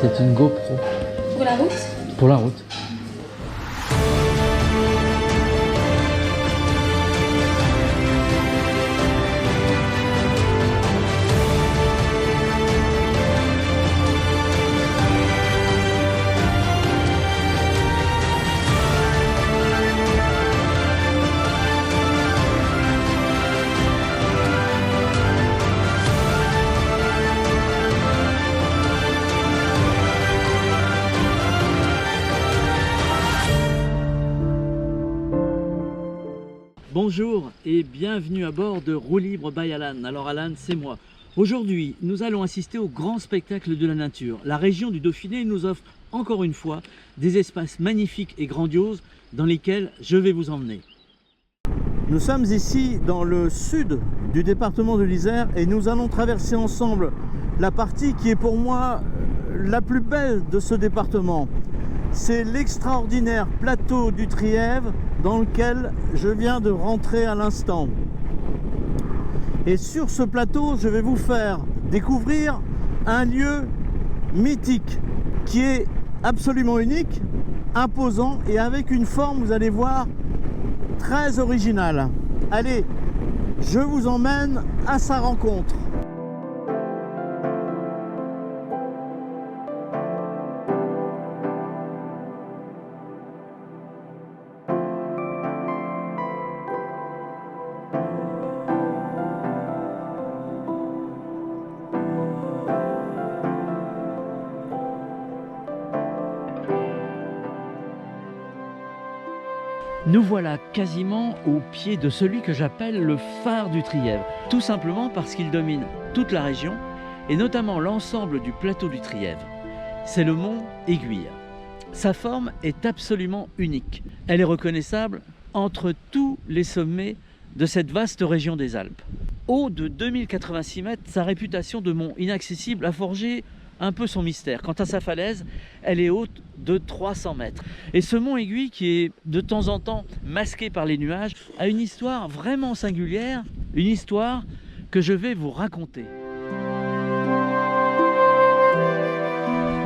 C'est une GoPro. Pour la route? Pour la route. Bonjour et bienvenue à bord de Roue Libre by Alan. Alors Alan, c'est moi. Aujourd'hui, nous allons assister au grand spectacle de la nature. La région du Dauphiné nous offre encore une fois des espaces magnifiques et grandioses dans lesquels je vais vous emmener. Nous sommes ici dans le sud du département de l'Isère et nous allons traverser ensemble la partie qui est pour moi la plus belle de ce département. C'est l'extraordinaire plateau du Trièves dans lequel je viens de rentrer à l'instant. Et sur ce plateau, je vais vous faire découvrir un lieu mythique qui est absolument unique, imposant et avec une forme, vous allez voir, très originale. Allez, je vous emmène à sa rencontre. Nous voilà quasiment au pied de celui que j'appelle le phare du Trièves, tout simplement parce qu'il domine toute la région et notamment l'ensemble du plateau du Trièves. C'est le mont Aiguille. Sa forme est absolument unique. Elle est reconnaissable entre tous les sommets de cette vaste région des Alpes. Haut de 2086 mètres, sa réputation de mont inaccessible a forgé un peu son mystère. Quant à sa falaise, elle est haute de 300 mètres. Et ce mont Aiguille, qui est de temps en temps masqué par les nuages, a une histoire vraiment singulière, une histoire que je vais vous raconter.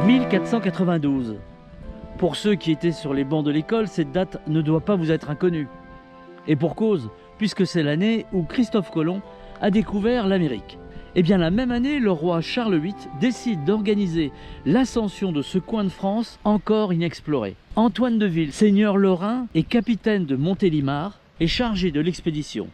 1492. Pour ceux qui étaient sur les bancs de l'école, cette date ne doit pas vous être inconnue. Et pour cause, puisque c'est l'année où Christophe Colomb a découvert l'Amérique. Et bien la même année, le roi Charles VIII décide d'organiser l'ascension de ce coin de France encore inexploré. Antoine de Ville, seigneur lorrain et capitaine de Montélimar, est chargé de l'expédition.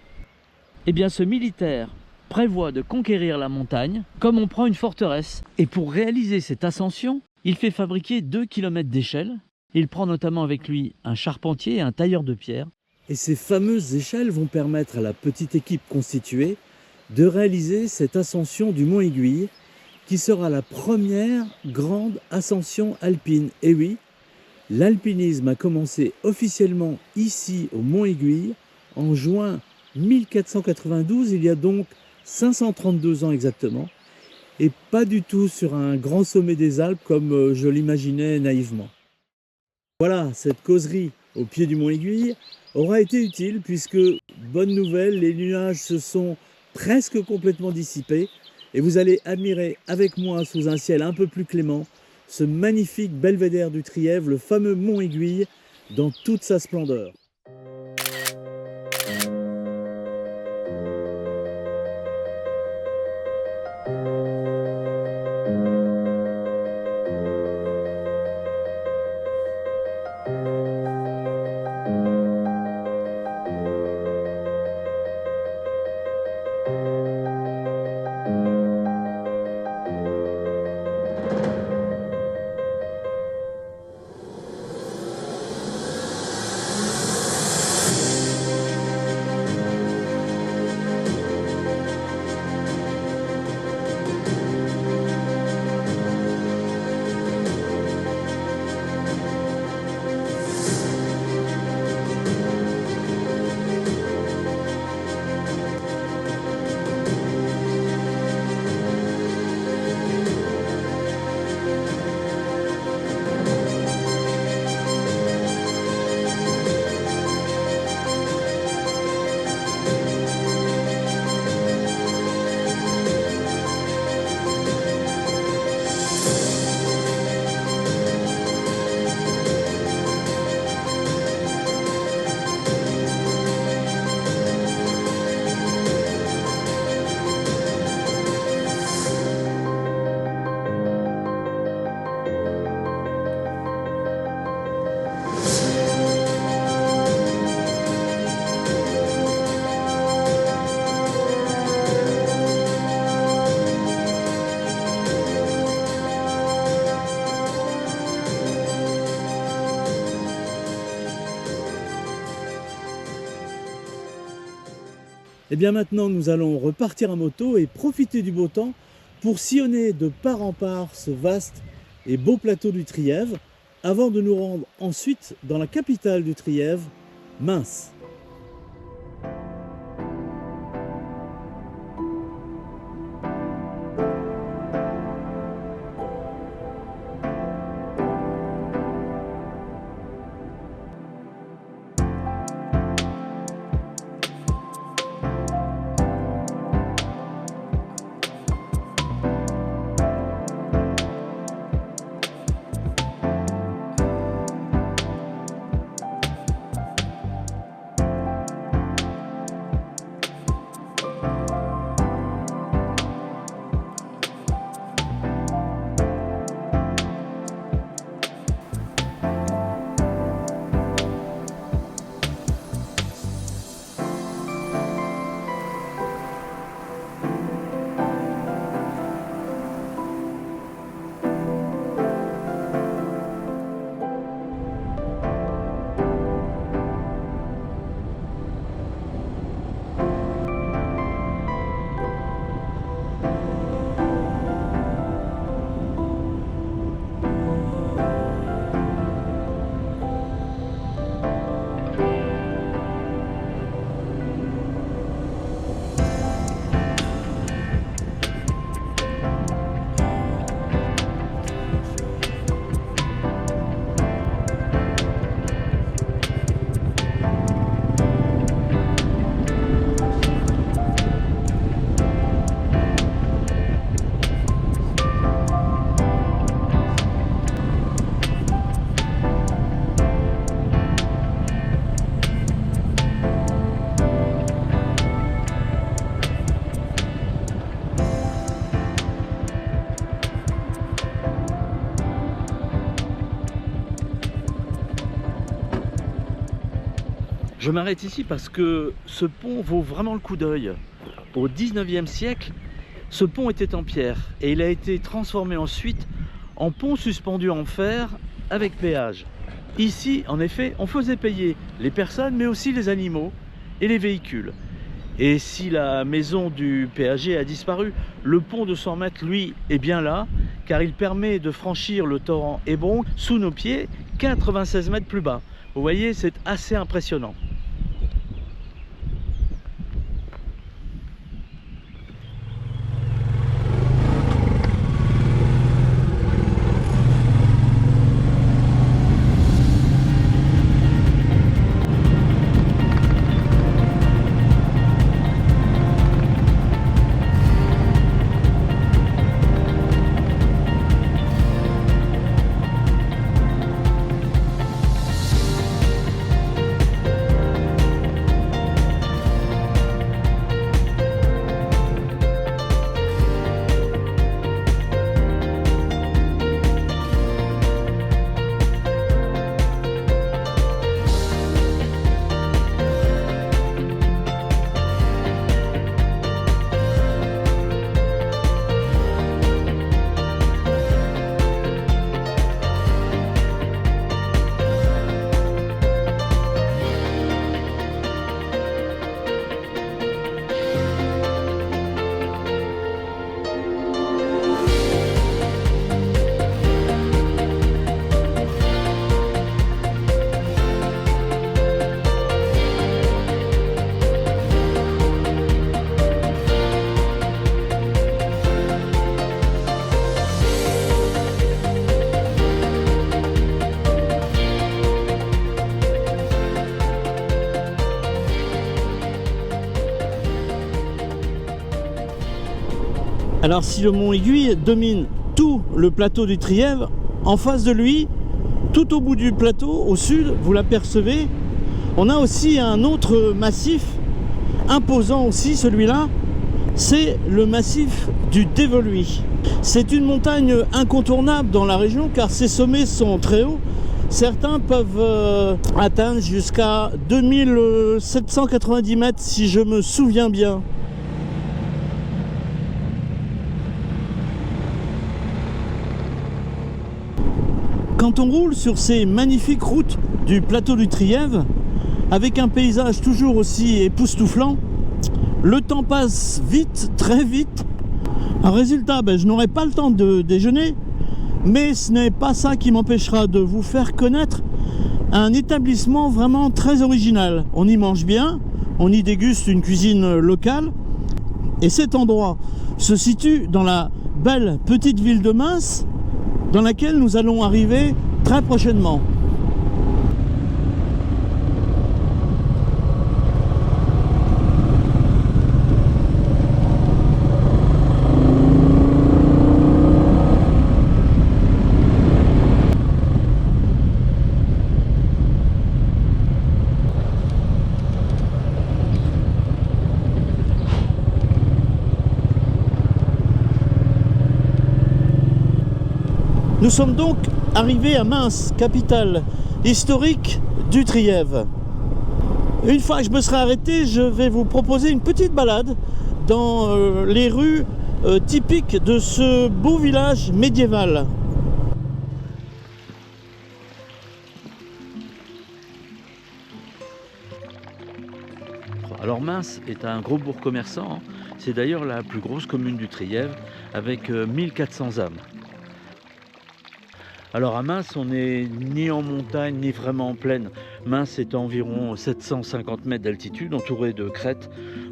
Et bien ce militaire prévoit de conquérir la montagne comme on prend une forteresse. Et pour réaliser cette ascension, il fait fabriquer 2 km d'échelles. Il prend notamment avec lui un charpentier et un tailleur de pierre. Et ces fameuses échelles vont permettre à la petite équipe constituée de réaliser cette ascension du mont Aiguille qui sera la première grande ascension alpine. Et oui, l'alpinisme a commencé officiellement ici au mont Aiguille en juin 1492, il y a donc 532 ans exactement, et pas du tout sur un grand sommet des Alpes comme je l'imaginais naïvement. Voilà, cette causerie au pied du mont Aiguille aura été utile puisque, bonne nouvelle, les nuages se sont presque complètement dissipé et vous allez admirer avec moi sous un ciel un peu plus clément ce magnifique belvédère du Trièves, le fameux mont Aiguille dans toute sa splendeur. Et bien maintenant, nous allons repartir à moto et profiter du beau temps pour sillonner de part en part ce vaste et beau plateau du Trièves, avant de nous rendre ensuite dans la capitale du Trièves, Mins. Je m'arrête ici parce que ce pont vaut vraiment le coup d'œil. Au 19e siècle, ce pont était en pierre et il a été transformé ensuite en pont suspendu en fer avec péage. Ici, en effet, on faisait payer les personnes mais aussi les animaux et les véhicules. Et si la maison du péager a disparu, le pont de 100 mètres, lui, est bien là, car il permet de franchir le torrent Hébron sous nos pieds, 96 mètres plus bas. Vous voyez, c'est assez impressionnant. Alors si le mont Aiguille domine tout le plateau du Trièves, en face de lui, tout au bout du plateau, au sud, vous l'apercevez, on a aussi un autre massif, imposant aussi celui-là, c'est le massif du Dévoluy. C'est une montagne incontournable dans la région car ses sommets sont très hauts. Certains peuvent atteindre jusqu'à 2790 mètres si je me souviens bien. Quand on roule sur ces magnifiques routes du plateau du Trièves, avec un paysage toujours aussi époustouflant, Le temps passe vite, très vite. Un résultat, je n'aurai pas le temps de déjeuner, mais ce n'est pas ça qui m'empêchera de vous faire connaître un établissement vraiment très original. On y mange bien, on y déguste une cuisine locale, et cet endroit se situe dans la belle petite ville de Mins, dans laquelle nous allons arriver très prochainement. Nous sommes donc arrivés à Mins, capitale historique du Trièves. Une fois que je me serai arrêté, je vais vous proposer une petite balade dans les rues typiques de ce beau village médiéval. Alors Mins est un gros bourg commerçant, c'est d'ailleurs la plus grosse commune du Trièves avec 1400 âmes. Alors à Mins, on n'est ni en montagne ni vraiment en plaine. Mins est à environ 750 mètres d'altitude, entouré de crêtes,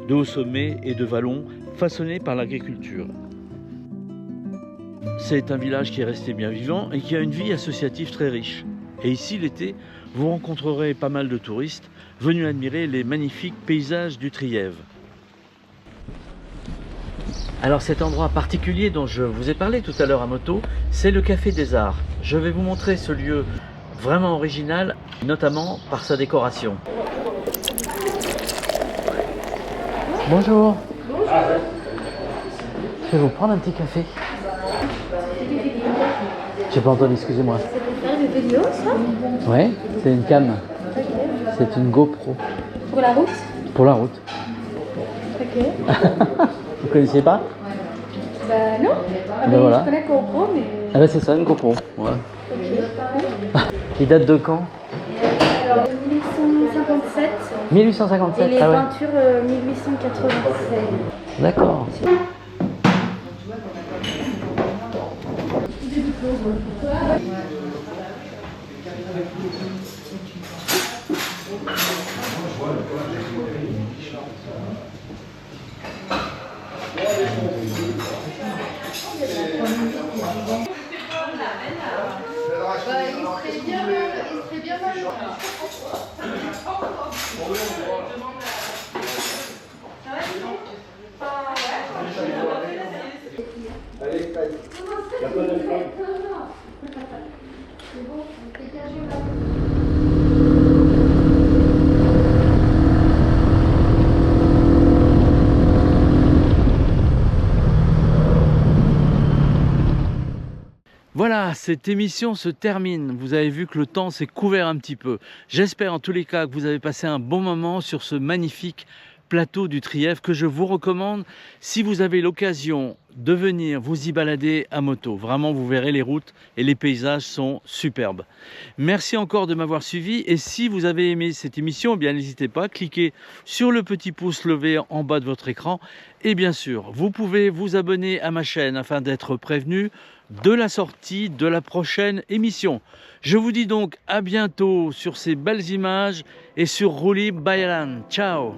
de hauts sommets et de vallons façonnés par l'agriculture. C'est un village qui est resté bien vivant et qui a une vie associative très riche. Et ici, l'été, vous rencontrerez pas mal de touristes venus admirer les magnifiques paysages du Trièves. Alors cet endroit particulier dont je vous ai parlé tout à l'heure à moto, c'est le Café des Arts. Je vais vous montrer ce lieu vraiment original, notamment par sa décoration. Bonjour. Je vais vous prendre un petit café. J'ai pas entendu, excusez-moi. C'est pour faire des vidéos, ça? Ouais, c'est une cam. Ok. C'est une GoPro. Pour la route? Pour la route. Ok. Vous connaissiez pas? Bah non. Ah Ben voilà. Je connais GoPro, mais... Ah bah c'est ça, une GoPro. Ouais. Ok. Il date de quand? Alors, 1857. 1857. Et les Ah ouais. peintures 1896. D'accord. Voilà, cette émission se termine. Vous avez vu que le temps s'est couvert un petit peu. J'espère en tous les cas que vous avez passé un bon moment sur ce magnifique plateau du Trièves que je vous recommande si vous avez l'occasion de venir vous y balader à moto. Vraiment, vous verrez les routes et les paysages sont superbes. Merci encore de m'avoir suivi et si vous avez aimé cette émission, eh bien n'hésitez pas à cliquer sur le petit pouce levé en bas de votre écran et bien sûr, vous pouvez vous abonner à ma chaîne afin d'être prévenu de la sortie de la prochaine émission. Je vous dis donc à bientôt sur ces belles images et sur Rouli Bayalan. Ciao!